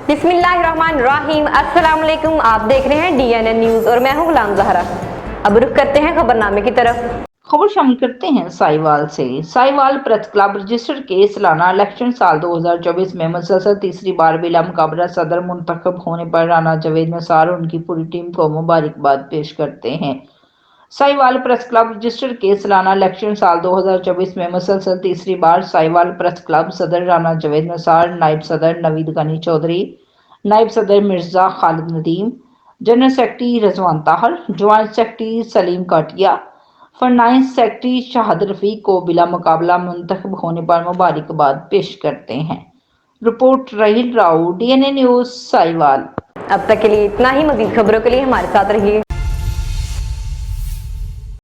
बिस्मिल्लाहिर्रहमानिर्रहीम। अस्सलाम वालेकुम। आप देख रहे हैं DNN न्यूज और मैं हूं गुलाम ज़हरा। अब रुख करते हैं खबरनामे की तरफ। खबर शामिल करते हैं साहिवाल से। साहिवाल प्रेस क्लब रजिस्टर्ड के सालाना इलेक्शन साल 2024 में मुसलसल तीसरी बार बिला मुकाबला सदर मुंतखब होने पर राना जावेद निसार और उनकी पूरी टीम को मुबारकबाद पेश करते हैं। साहिवाल प्रेस क्लब रजिस्टर्ड के सालाना इलेक्शन साल 2024 में मुसलसल तीसरी बार साहिवाल प्रेस क्लब सदर राना जावेद निसार, नायब सदर नवीद गनी चौधरी, नायब सदर Mirza Khalid Nadeem, general secretary Rizwan Tahir, joint secretary Saleem Katia, finance secretary Shahid Rafiq को बिला मुकाबला मुंतखब होने पर मुबारकबाद पेश करते हैं। Report Rahil Rao, DNN news Sahiwal. अब तक के लिए इतना ही। मजीद खबरों के लिए हमारे साथ रहिए।